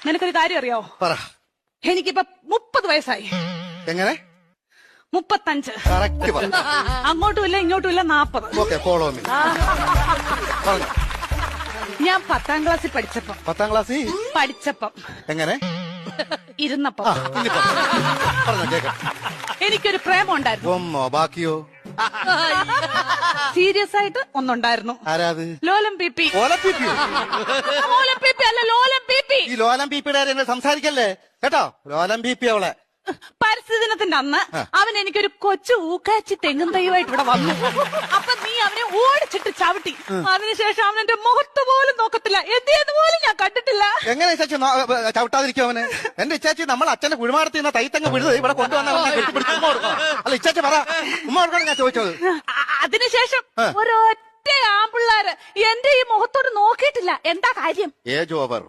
നിനക്കൊരു കാര്യം അറിയോ? പറ. എനിക്കിപ്പോ 30 വയസ്സായി. എങ്ങനെ? 35. കറക്റ്റ് പറ. അങ്ങോട്ടും ഇല്ല ഇങ്ങോട്ടും ഇല്ല 40. Okay, follow me. പറഞ്ഞു. ഞാൻ 10ാം ക്ലാസ്സിൽ പഠിച്ചപ്പം 10ാം ക്ലാസ്സിൽ എങ്ങനെ ഇരുന്നപ്പം പറഞ്ഞോ കേക്കാം. എനിക്കൊരു പ്രേമം ഉണ്ടായിരുന്നു. ബാക്കിയോ? സീരിയസ് ആയിട്ട് ഒന്നുണ്ടായിരുന്നു. ആരാത്? ലോലം പി. ലോലം പി അല്ല ലോലം പി. ഈ ലോലം പീപ്പിയുടെ സംസാരിക്കല്ലേ കേട്ടോ. ലോലം പി അവളെ പരിസ്ഥിതി ദിനത്തിന്റെ അന്ന് അവൻ എനിക്കൊരു കൊച്ചു ഊക്കാച്ചി തെങ്ങും തൈയുമായിട്ട് ഇവിടെ വന്നു. അപ്പൊ നീ അവനെ ഓടിച്ചിട്ട് ചവിട്ടി. അതിനുശേഷം അവൻ എന്റെ മുഖത്ത് പോലും നോക്കത്തില്ല. എന്ത് പോലും ഞാൻ കണ്ടിട്ടില്ല. എങ്ങനെ ഇച്ചാച്ചി ചവിട്ടാതിരിക്കും അവന്? എന്റെ ഇച്ചാച്ചി നമ്മൾ അച്ഛന്റെ കുഴിമാടത്തിൽ നിന്ന് തൈത്തങ്ങ് വിടുന്നത് ഇവിടെ കൊണ്ടുവന്ന ഉമ്മ കൊടുക്കണം. അല്ല ഇച്ചാച്ചി പറ, ഉമ്മ കൊടുക്കണം ഞാൻ ചോദിച്ചത്. അതിനുശേഷം ഒരൊറ്റ ആമ്പിള്ളാര് എന്റെ ഈ മുഖത്തോട് നോക്കിയിട്ടില്ല. എന്താ കാര്യം? Age over.